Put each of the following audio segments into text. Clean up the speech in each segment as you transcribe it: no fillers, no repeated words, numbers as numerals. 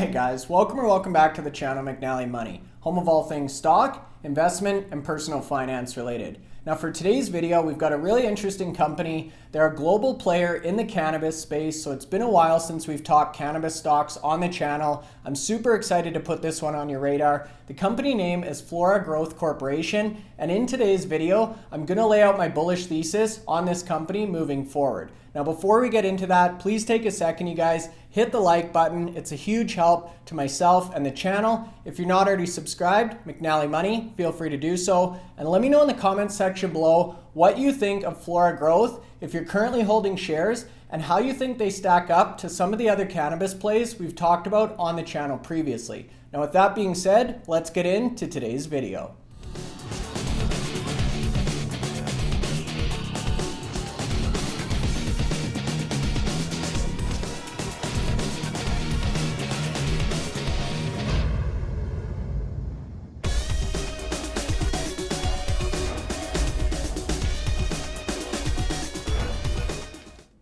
Hey guys, welcome back to the channel McNallie Money, home of all things stock, investment, and personal finance related. Now for today's video, we've got a really interesting company. They're a global player in the cannabis space, so it's been a while since we've talked cannabis stocks on the channel. I'm super excited to put this one on your radar. The company name is Flora Growth Corporation, and in today's video, I'm gonna lay out my bullish thesis on this company moving forward. Now before we get into that, please take a second, you guys, hit the like button. It's a huge help to myself and the channel. If you're not already subscribed, McNallie Money, feel free to do so. And let me know in the comments section below what you think of Flora Growth, if you're currently holding shares, and how you think they stack up to some of the other cannabis plays we've talked about on the channel previously. Now with that being said, let's get into today's video.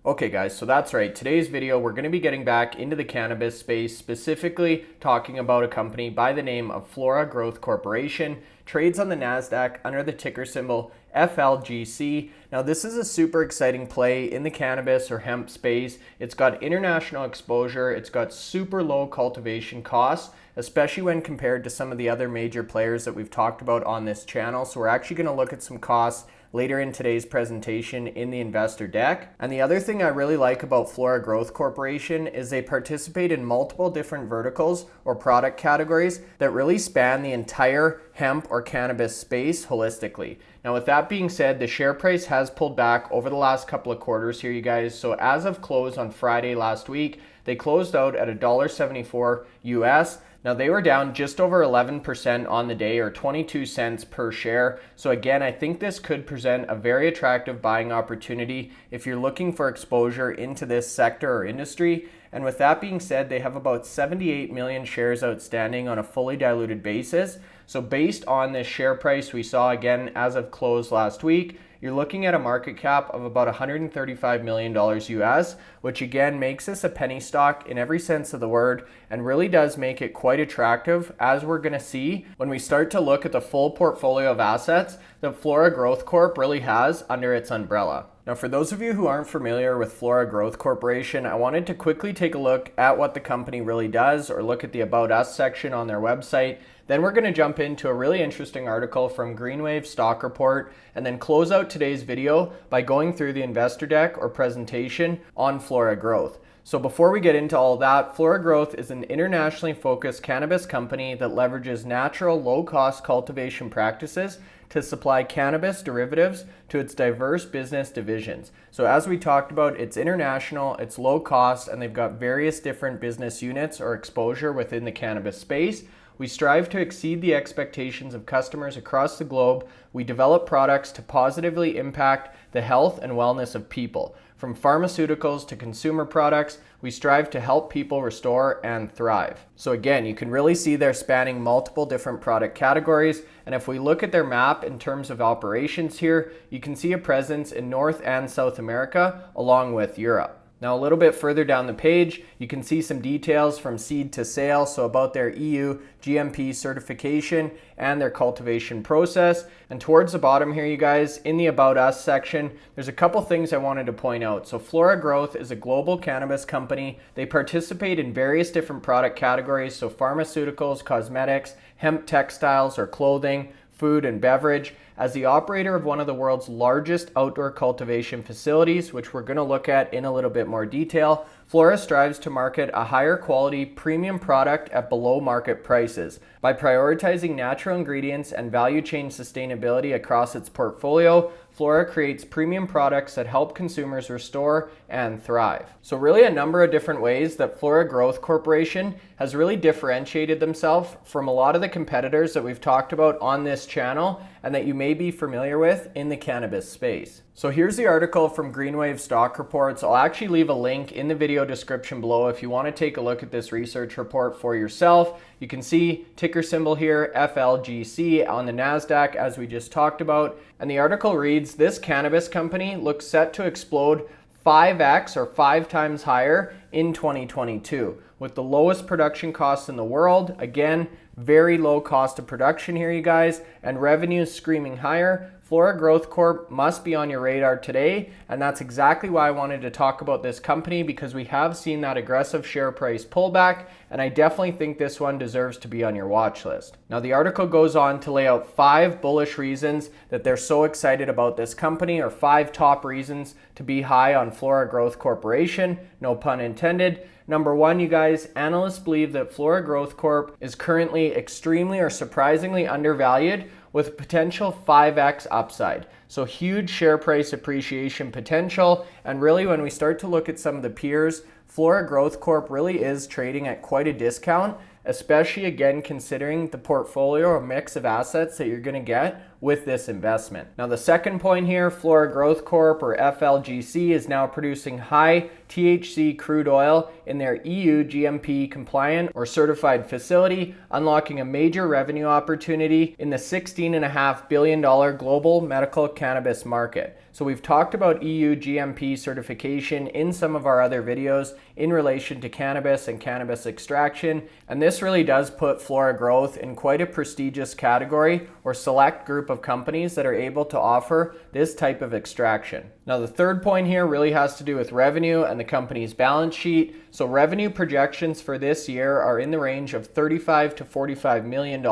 Okay guys, so that's right. Today's video, we're going to be getting back into the cannabis space, specifically talking about a company by the name of Flora Growth Corporation, trades on the NASDAQ under the ticker symbol FLGC. Now this is a super exciting play in the cannabis or hemp space. It's got international exposure, it's got super low cultivation costs, especially when compared to some of the other major players that we've talked about on this channel. So we're actually going to look at some costs later in today's presentation in the investor deck. And the other thing I really like about Flora Growth Corporation is they participate in multiple different verticals or product categories that really span the entire hemp or cannabis space holistically. Now with that being said, the share price has pulled back over the last couple of quarters here, you guys. So as of close on Friday last week, they closed out at $1.74 US. Now they were down just over 11% on the day, or 22 cents per share. So again, I think this could present a very attractive buying opportunity if you're looking for exposure into this sector or industry. And with that being said, they have about 78 million shares outstanding on a fully diluted basis. So based on this share price we saw again as of close last week, you're looking at a market cap of about $135 million US, which again makes this a penny stock in every sense of the word and really does make it quite attractive, as we're going to see when we start to look at the full portfolio of assets that Flora Growth Corp really has under its umbrella. Now for those of you who aren't familiar with Flora Growth Corporation, I wanted to quickly take a look at what the company really does, or look at the About Us section on their website. Then we're going to jump into a really interesting article from Greenwave Stock Report, and then close out today's video by going through the investor deck or presentation on Flora Growth. So before we get into all that, Flora Growth is an internationally focused cannabis company that leverages natural, low-cost cultivation practices to supply cannabis derivatives to its diverse business divisions. So as we talked about, it's international, it's low cost, and they've got various different business units or exposure within the cannabis space. We strive to exceed the expectations of customers across the globe. We develop products to positively impact the health and wellness of people. From pharmaceuticals to consumer products, we strive to help people restore and thrive. So again, you can really see they're spanning multiple different product categories. And if we look at their map in terms of operations here, you can see a presence in North and South America, along with Europe. Now a little bit further down the page, you can see some details from seed to sale, so about their EU GMP certification and their cultivation process. And towards the bottom here, you guys, in the About Us section, there's a couple things I wanted to point out. So Flora Growth is a global cannabis company. They participate in various different product categories, so pharmaceuticals, cosmetics, hemp textiles or clothing, food and beverage. As the operator of one of the world's largest outdoor cultivation facilities, which we're going to look at in a little bit more detail, Flora strives to market a higher quality premium product at below market prices. By prioritizing natural ingredients and value chain sustainability across its portfolio, Flora creates premium products that help consumers restore and thrive. So really a number of different ways that Flora Growth Corporation has really differentiated themselves from a lot of the competitors that we've talked about on this channel and that you may be familiar with in the cannabis space. So here's the article from Greenwave Stock Reports. I'll actually leave a link in the video description below if you want to take a look at this research report for yourself. You can see ticker symbol here, FLGC on the NASDAQ, as we just talked about. And the article reads, this cannabis company looks set to explode 5x or 5 times higher in 2022, with the lowest production costs in the world. Again, very low cost of production here, you guys, and revenues screaming higher. Flora Growth Corp must be on your radar today, and that's exactly why I wanted to talk about this company, because we have seen that aggressive share price pullback, and I definitely think this one deserves to be on your watch list. Now, the article goes on to lay out 5 bullish reasons that they're so excited about this company, or 5 top reasons to be high on Flora Growth Corporation, no pun intended. Number 1, you guys, analysts believe that Flora Growth Corp is currently extremely or surprisingly undervalued, with potential 5x upside. So huge share price appreciation potential. And really, when we start to look at some of the peers, Flora Growth Corp really is trading at quite a discount, especially again considering the portfolio or mix of assets that you're going to get with this investment. Now, the second point here, Flora Growth Corp, or FLGC, is now producing high THC crude oil in their EU GMP compliant or certified facility, unlocking a major revenue opportunity in the $16.5 billion global medical cannabis market. So we've talked about EU GMP certification in some of our other videos in relation to cannabis and cannabis extraction, and this really does put Flora Growth in quite a prestigious category or select group of companies that are able to offer this type of extraction. Now, the third point here really has to do with revenue and the company's balance sheet. So revenue projections for this year are in the range of $35 to $45 million,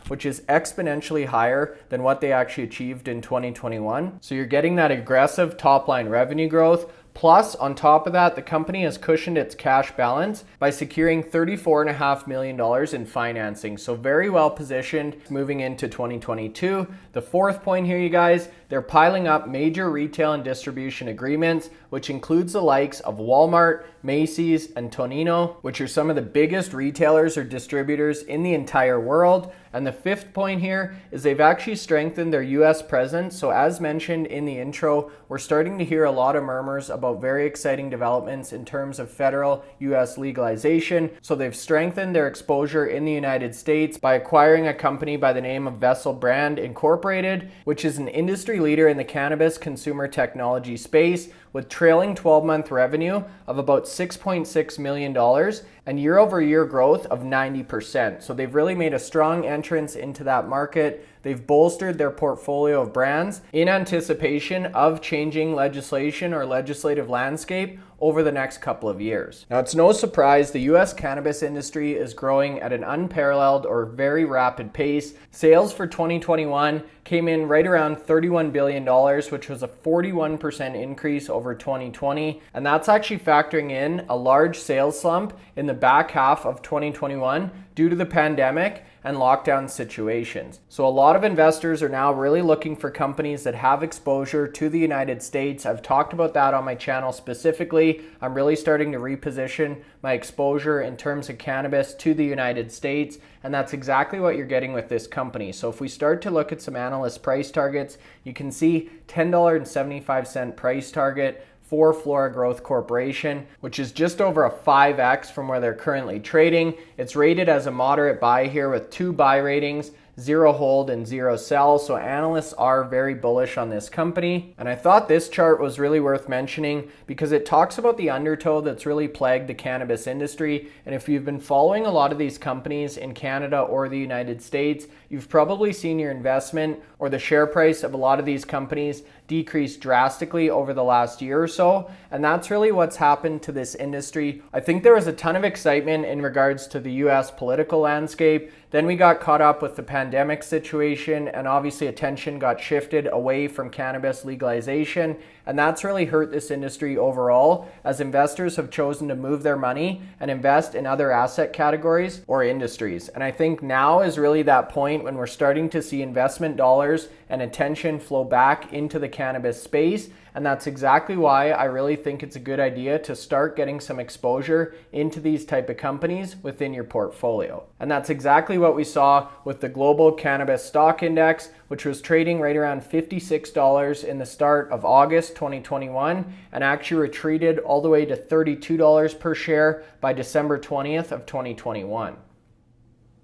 which is exponentially higher than what they actually achieved in 2021. So you're getting that aggressive top line revenue growth. Plus, on top of that, the company has cushioned its cash balance by securing $34.5 million in financing. So very well positioned moving into 2022. The fourth point here, you guys, they're piling up major retail and distribution agreements, which includes the likes of Walmart, Macy's, and Tonino, which are some of the biggest retailers or distributors in the entire world. And the fifth point here is they've actually strengthened their US presence. So as mentioned in the intro, we're starting to hear a lot of murmurs about very exciting developments in terms of federal US legalization. So they've strengthened their exposure in the United States by acquiring a company by the name of Vessel Brand Incorporated, which is an industry leader in the cannabis consumer technology space, with trailing 12-month revenue of about $6.6 million and year-over-year growth of 90%. So they've really made a strong entrance into that market. They've bolstered their portfolio of brands in anticipation of changing legislation or legislative landscape over the next couple of years. Now, it's no surprise the US cannabis industry is growing at an unparalleled or very rapid pace. Sales for 2021 came in right around $31 billion, which was a 41% increase over 2020. And that's actually factoring in a large sales slump in the back half of 2021 due to the pandemic and lockdown situations. So a lot of investors are now really looking for companies that have exposure to the United States. I've talked about that on my channel specifically. I'm really starting to reposition my exposure in terms of cannabis to the United States, and that's exactly what you're getting with this company. So if we start to look at some analyst price targets, you can see $10.75 price target for Flora Growth Corporation, which is just over a 5x from where they're currently trading. It's rated as a moderate buy here with 2 buy ratings, 0 hold and 0 sell. So analysts are very bullish on this company. And I thought this chart was really worth mentioning because it talks about the undertow that's really plagued the cannabis industry. And if you've been following a lot of these companies in Canada or the United States, you've probably seen your investment or the share price of a lot of these companies decrease drastically over the last year or so. And that's really what's happened to this industry. I think there was a ton of excitement in regards to the US political landscape. Then we got caught up with the pandemic situation, and obviously attention got shifted away from cannabis legalization. And that's really hurt this industry overall, as investors have chosen to move their money and invest in other asset categories or industries. And I think now is really that point when we're starting to see investment dollars and attention flow back into the cannabis space. And that's exactly why I really think it's a good idea to start getting some exposure into these type of companies within your portfolio. And that's exactly what we saw with the Global Cannabis Stock Index, which was trading right around $56 in the start of August 2021 and actually retreated all the way to $32 per share by December 20th of 2021.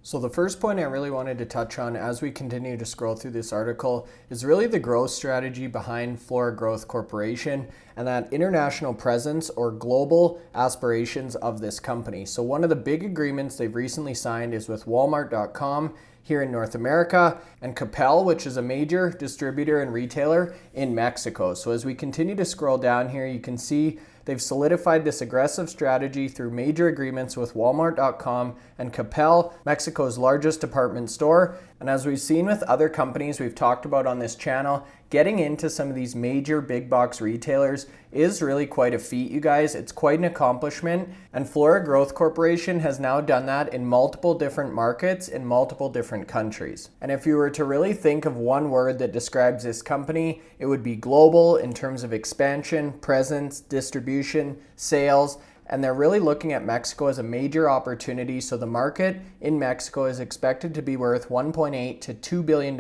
So the first point I really wanted to touch on as we continue to scroll through this article is really the growth strategy behind Flora Growth Corporation and that international presence or global aspirations of this company. So one of the big agreements they've recently signed is with Walmart.com here in North America and Capel, which is a major distributor and retailer in Mexico. So as we continue to scroll down here, you can see they've solidified this aggressive strategy through major agreements with Walmart.com and Capel, Mexico's largest department store. And as we've seen with other companies we've talked about on this channel, getting into some of these major big box retailers is really quite a feat, you guys. It's quite an accomplishment. And Flora Growth Corporation has now done that in multiple different markets in multiple different countries. And if you were to really think of one word that describes this company, it would be global in terms of expansion, presence, distribution, sales. And they're really looking at Mexico as a major opportunity. So the market in Mexico is expected to be worth $1.8 to $2 billion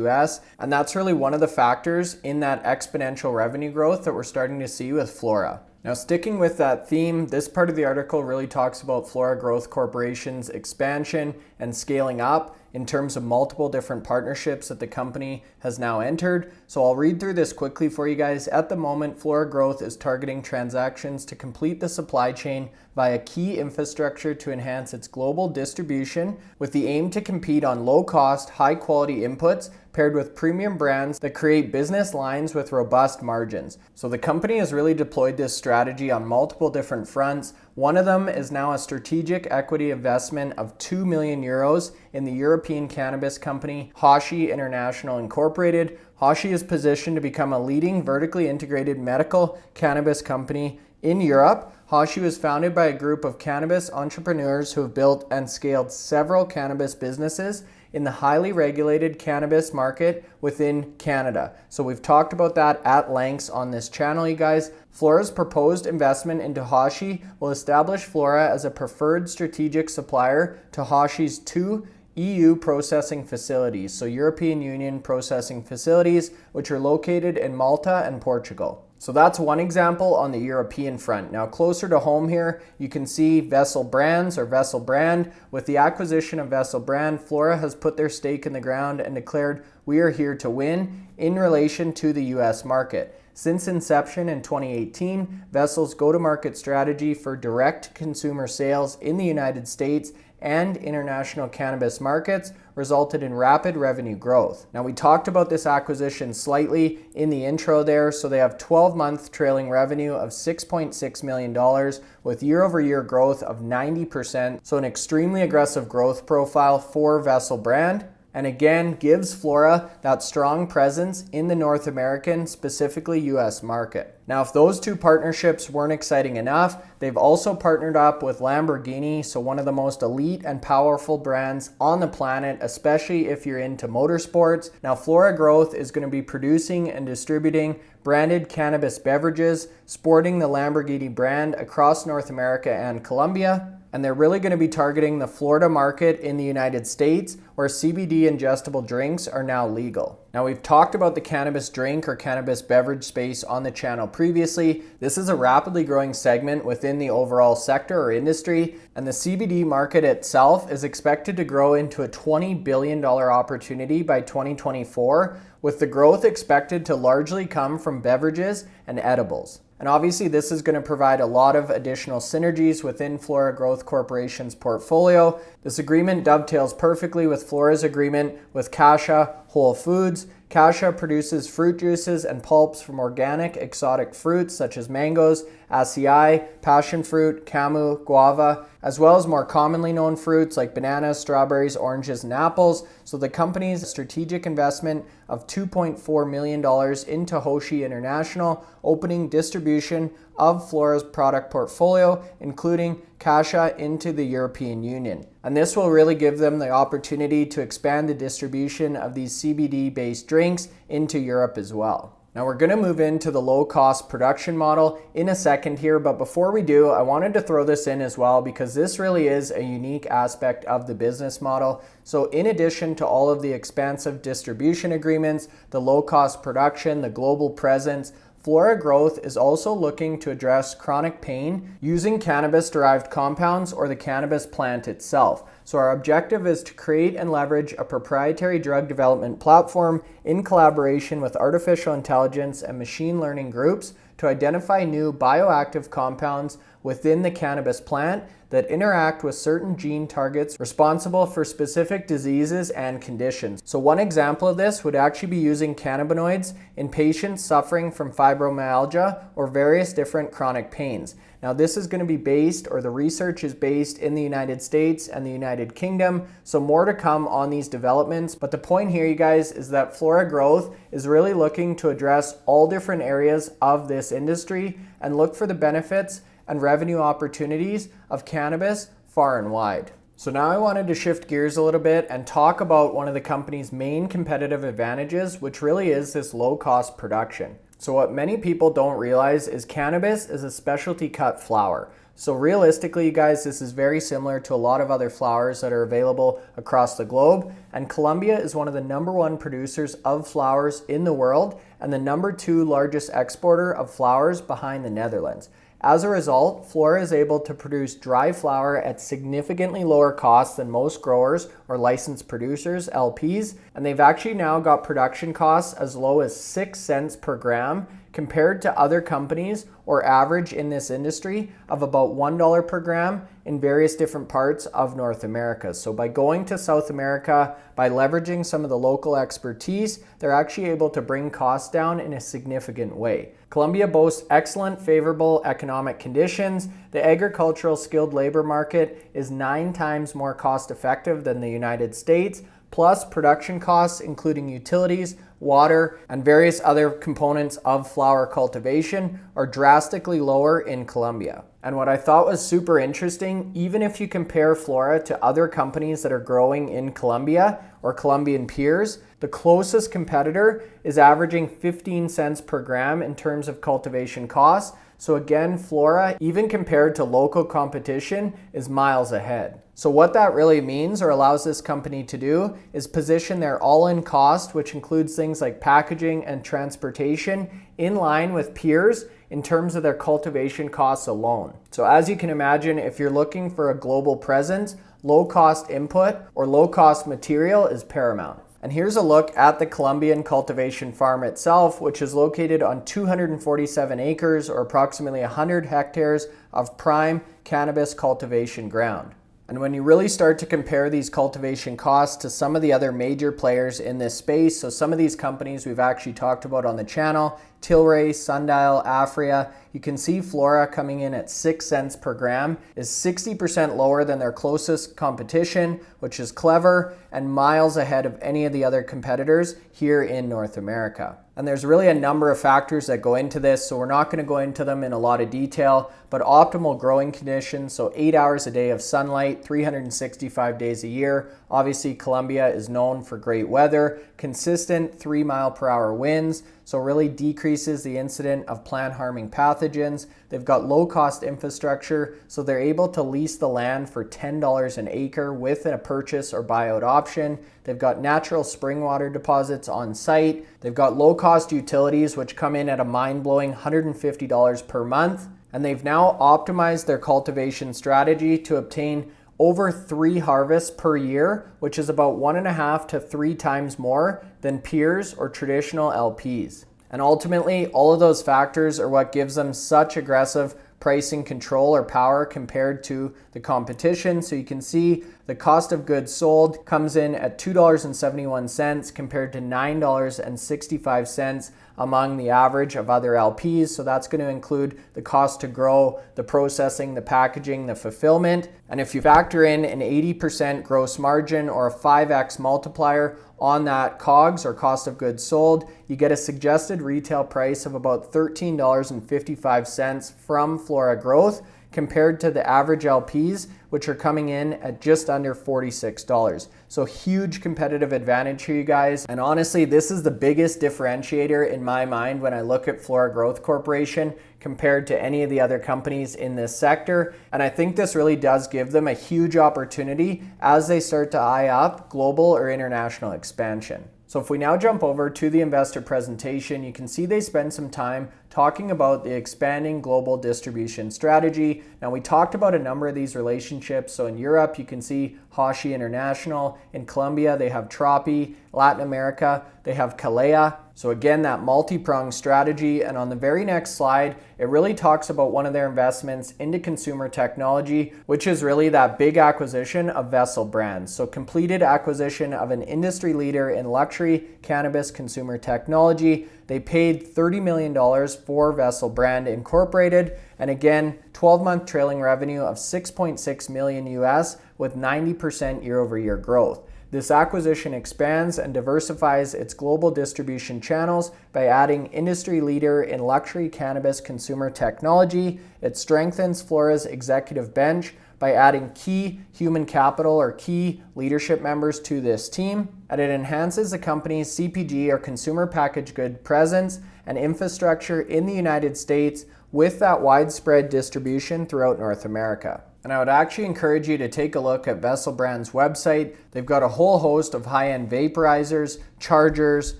US. And that's really one of the factors in that exponential revenue growth that we're starting to see with Flora. Now, sticking with that theme, this part of the article really talks about Flora Growth Corporation's expansion and scaling up in terms of multiple different partnerships that the company has now entered. So I'll read through this quickly for you guys. At the moment, Flora Growth is targeting transactions to complete the supply chain via key infrastructure to enhance its global distribution with the aim to compete on low-cost, high-quality inputs paired with premium brands that create business lines with robust margins. So the company has really deployed this strategy on multiple different fronts. One of them is now a strategic equity investment of 2 million euros in the European cannabis company Hashi International Incorporated. Hashi is positioned to become a leading vertically integrated medical cannabis company in Europe. Hashi was founded by a group of cannabis entrepreneurs who have built and scaled several cannabis businesses in the highly regulated cannabis market within Canada. So we've talked about that at length on this channel, you guys. Flora's proposed investment into Hashi will establish Flora as a preferred strategic supplier to Hashi's 2 EU processing facilities, so European Union processing facilities, which are located in Malta and Portugal. So that's one example on the European front. Now closer to home here, you can see Vessel Brands or Vessel Brand. With the acquisition of Vessel Brand, Flora has put their stake in the ground and declared, "We are here to win" in relation to the US market. Since inception in 2018, Vessel's go-to-market strategy for direct consumer sales in the United States and international cannabis markets resulted in rapid revenue growth. Now we talked about this acquisition slightly in the intro there. So they have 12-month trailing revenue of $6.6 million with year-over-year growth of 90%. So an extremely aggressive growth profile for Vessel Brand. And again, gives Flora that strong presence in the North American, specifically US market. Now, if those two partnerships weren't exciting enough, they've also partnered up with Lamborghini, so one of the most elite and powerful brands on the planet, especially if you're into motorsports. Now, Flora Growth is going to be producing and distributing branded cannabis beverages, sporting the Lamborghini brand across North America and Colombia. And they're really going to be targeting the Florida market in the United States, where CBD ingestible drinks are now legal. Now, we've talked about the cannabis drink or cannabis beverage space on the channel previously. This is a rapidly growing segment within the overall sector or industry, and the CBD market itself is expected to grow into a $20 billion opportunity by 2024, with the growth expected to largely come from beverages and edibles. And obviously this is going to provide a lot of additional synergies within Flora Growth Corporation's portfolio. This agreement dovetails perfectly with Flora's agreement with Kasha Whole Foods. Kasha produces fruit juices and pulps from organic exotic fruits such as mangoes, acai, passion fruit, camu, guava, as well as more commonly known fruits like bananas, strawberries, oranges, and apples. So the company's strategic investment of $2.4 million into Hashi International, opening distribution of Flora's product portfolio, including Kasha, into the European Union. And this will really give them the opportunity to expand the distribution of these CBD-based drinks into Europe as well. Now we're going to move into the low-cost production model in a second here, but before we do, I wanted to throw this in as well because this really is a unique aspect of the business model. So in addition to all of the expansive distribution agreements, the low-cost production, the global presence, Flora Growth is also looking to address chronic pain using cannabis-derived compounds or the cannabis plant itself. So our objective is to create and leverage a proprietary drug development platform in collaboration with artificial intelligence and machine learning groups to identify new bioactive compounds within the cannabis plant that interact with certain gene targets responsible for specific diseases and conditions. So one example of this would actually be using cannabinoids in patients suffering from fibromyalgia or various different chronic pains. Now this is going to be based, or the research is based, in the United States and the United Kingdom, so more to come on these developments. But the point here, you guys, is that Flora Growth is really looking to address all different areas of this industry and look for the benefits and revenue opportunities of cannabis far and wide. So now I wanted to shift gears a little bit and talk about one of the company's main competitive advantages, which really is this low-cost production. So what many people don't realize is cannabis is a specialty cut flower. So realistically, you guys, this is very similar to a lot of other flowers that are available across the globe. And Colombia is one of the #1 producers of flowers in the world and the #2 largest exporter of flowers behind the Netherlands. As a result, Flora is able to produce dry flower at significantly lower costs than most growers or licensed producers, LPs, and they've actually now got production costs as low as 6 cents per gram compared to other companies or average in this industry of about $1 per gram in various different parts of North America. So by going to South America, by leveraging some of the local expertise, they're actually able to bring costs down in a significant way. Colombia boasts excellent favorable economic conditions. The agricultural skilled labor market is 9 times more cost effective than the United States. Plus production costs, including utilities, water, and various other components of flower cultivation, are drastically lower in Colombia. And what I thought was super interesting, even if you compare Flora to other companies that are growing in Colombia or Colombian peers, the closest competitor is averaging 15 cents per gram in terms of cultivation costs. So again, Flora, even compared to local competition, is miles ahead. So what that really means, or allows this company to do, is position their all-in cost, which includes things like packaging and transportation, in line with peers in terms of their cultivation costs alone. So as you can imagine, if you're looking for a global presence, low-cost input or low-cost material is paramount. And here's a look at the Colombian cultivation farm itself, which is located on 247 acres or approximately 100 hectares of prime cannabis cultivation ground. And when you really start to compare these cultivation costs to some of the other major players in this space, so some of these companies we've actually talked about on the channel, Tilray, Sundial, Afria, you can see Flora coming in at 6 cents per gram is 60% lower than their closest competition, which is clever and miles ahead of any of the other competitors here in North America. And there's really a number of factors that go into this, so we're not going to go into them in a lot of detail, but optimal growing conditions, so 8 hours a day of sunlight, 365 days a year. Obviously, Colombia is known for great weather, consistent 3-mile-per-hour winds, so really decreases the incident of plant-harming pathogens. They've got low-cost infrastructure, so they're able to lease the land for $10 an acre with a purchase or buyout option. They've got natural spring water deposits on site. They've got low-cost utilities, which come in at a mind-blowing $150 per month. And they've now optimized their cultivation strategy to obtain over 3 harvests per year, which is about 1.5 to 3 times more than peers or traditional LPs. And ultimately, all of those factors are what gives them such aggressive pricing control or power compared to the competition. So you can see the cost of goods sold comes in at $2.71 compared to $9.65 among the average of other LPs. So that's going to include the cost to grow, the processing, the packaging, the fulfillment. And if you factor in an 80% gross margin or a 5x multiplier on that COGS or cost of goods sold, you get a suggested retail price of about $13.55 from Flora Growth compared to the average LPs, which are coming in at just under $46. So huge competitive advantage here, you guys. And honestly, this is the biggest differentiator in my mind when I look at Flora Growth Corporation compared to any of the other companies in this sector. And I think this really does give them a huge opportunity as they start to eye up global or international expansion. So if we now jump over to the investor presentation, you can see they spend some time talking about the expanding global distribution strategy. Now, we talked about a number of these relationships. So in Europe, you can see Hashi International. In Colombia, they have Tropi. Latin America, they have Kalea. So again, that multi-pronged strategy. And on the very next slide, it really talks about one of their investments into consumer technology, which is really that big acquisition of Vessel Brands. So completed acquisition of an industry leader in luxury cannabis consumer technology. They paid $30 million for Vessel Brand Incorporated. And again, 12-month trailing revenue of $6.6 million US with 90% year-over-year growth. This acquisition expands and diversifies its global distribution channels by adding industry leader in luxury cannabis consumer technology. It strengthens Flora's executive bench by adding key human capital or key leadership members to this team. And it enhances the company's CPG or consumer packaged good presence and infrastructure in the United States with that widespread distribution throughout North America. And I would actually encourage you to take a look at Vessel Brand's website. They've got a whole host of high-end vaporizers, chargers,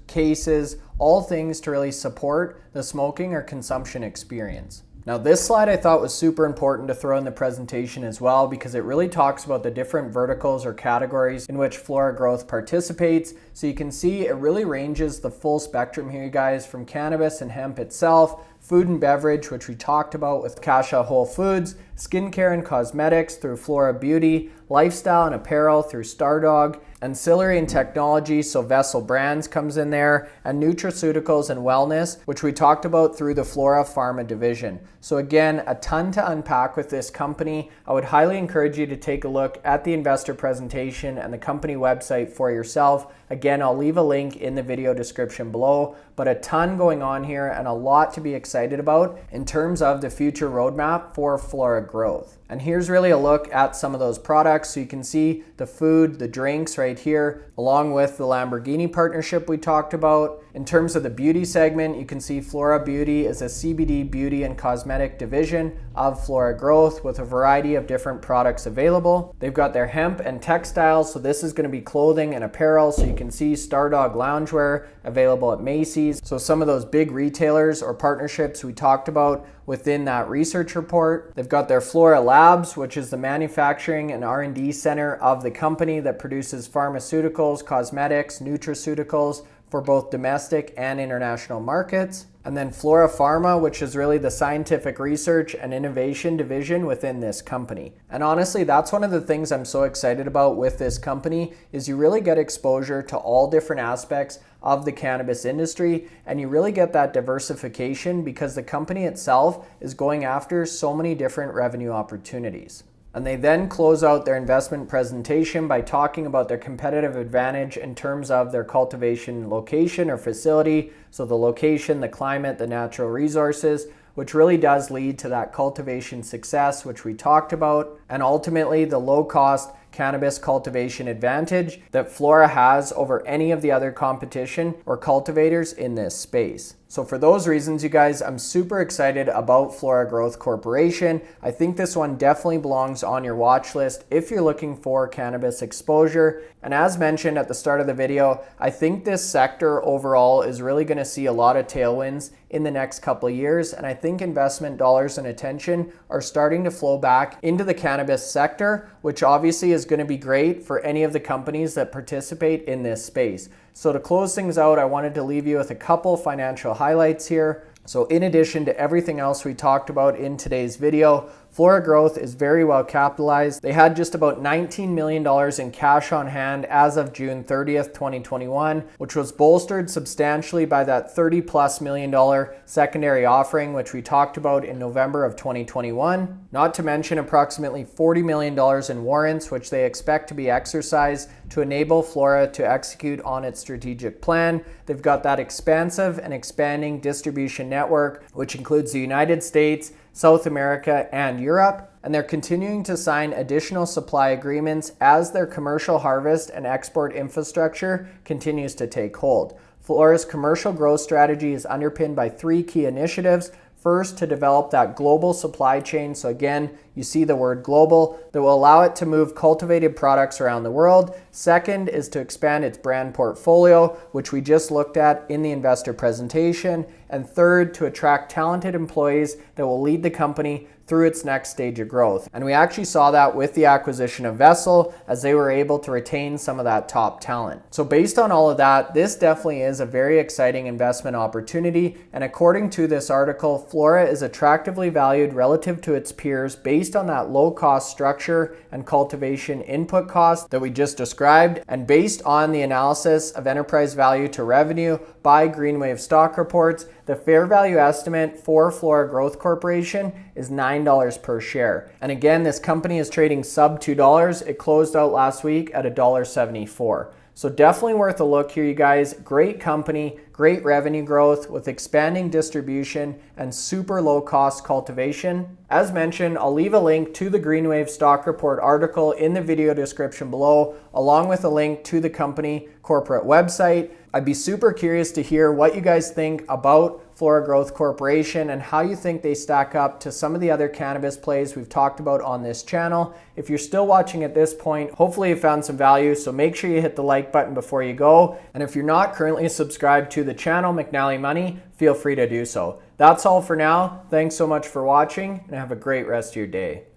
cases, all things to really support the smoking or consumption experience. Now, this slide I thought was super important to throw in the presentation as well because it really talks about the different verticals or categories in which Flora Growth participates. So you can see it really ranges the full spectrum here, you guys, from cannabis and hemp itself, food and beverage, which we talked about with Kasha Whole Foods, skincare and cosmetics through Flora Beauty, lifestyle and apparel through Stardog, ancillary and technology, so Vessel Brands comes in there, and nutraceuticals and wellness, which we talked about through the Flora Pharma division. So again, a ton to unpack with this company. I would highly encourage you to take a look at the investor presentation and the company website for yourself. Again, I'll leave a link in the video description below, but a ton going on here and a lot to be excited about in terms of the future roadmap for Flora Growth. And here's really a look at some of those products. So you can see the food, the drinks right here, along with the Lamborghini partnership we talked about. In terms of the beauty segment, you can see Flora Beauty is a CBD beauty and cosmetic division of Flora Growth with a variety of different products available. They've got their hemp and textiles, so this is going to be clothing and apparel. So you can see Stardog loungewear available at Macy's. So some of those big retailers or partnerships we talked about within that research report. They've got their Flora Labs, which is the manufacturing and R&D center of the company that produces pharmaceuticals, cosmetics, nutraceuticals for both domestic and international markets. And then Flora Pharma, which is really the scientific research and innovation division within this company. And honestly, that's one of the things I'm so excited about with this company is you really get exposure to all different aspects of the cannabis industry, and you really get that diversification because the company itself is going after so many different revenue opportunities. And they then close out their investment presentation by talking about their competitive advantage in terms of their cultivation location or facility. So the location, the climate, the natural resources, which really does lead to that cultivation success, which we talked about. And ultimately the low cost cannabis cultivation advantage that Flora has over any of the other competition or cultivators in this space. So for those reasons, you guys, I'm super excited about Flora Growth Corporation. I think this one definitely belongs on your watch list if you're looking for cannabis exposure. And as mentioned at the start of the video, I think this sector overall is really going to see a lot of tailwinds in the next couple of years. And I think investment dollars and attention are starting to flow back into the cannabis sector, which obviously is going to be great for any of the companies that participate in this space. So to close things out, I wanted to leave you with a couple financial highlights here. So in addition to everything else we talked about in today's video, Flora Growth is very well capitalized. They had just about $19 million in cash on hand as of June 30th, 2021, which was bolstered substantially by that $30+ million secondary offering, which we talked about in November of 2021. Not to mention approximately $40 million in warrants, which they expect to be exercised to enable Flora to execute on its strategic plan. They've got that expansive and expanding distribution network, which includes the United States, South America, and Europe, and they're continuing to sign additional supply agreements as their commercial harvest and export infrastructure continues to take hold. Flora's commercial growth strategy is underpinned by 3 key initiatives. First, to develop that global supply chain. So again, you see the word global, that will allow it to move cultivated products around the world. Second is to expand its brand portfolio, which we just looked at in the investor presentation. and third, to attract talented employees that will lead the company through its next stage of growth. And we actually saw that with the acquisition of Vessel, as they were able to retain some of that top talent. So based on all of that, this definitely is a very exciting investment opportunity. And according to this article, Flora is attractively valued relative to its peers based on that low cost structure and cultivation input cost that we just described, and based on the analysis of enterprise value to revenue by Greenwave Stock Reports, the fair value estimate for Flora Growth Corporation is $9 per share. And again, this company is trading sub $2. It closed out last week at $1.74. So definitely worth a look here, you guys. Great company, great revenue growth with expanding distribution and super low cost cultivation. As mentioned, I'll leave a link to the Greenwave Stock Report article in the video description below, along with a link to the company corporate website. I'd be super curious to hear what you guys think about Flora Growth Corporation and how you think they stack up to some of the other cannabis plays we've talked about on this channel. If you're still watching at this point, hopefully you found some value, so make sure you hit the like button before you go. And if you're not currently subscribed to the channel, McNallie Money, feel free to do so. That's all for now. Thanks so much for watching, and have a great rest of your day.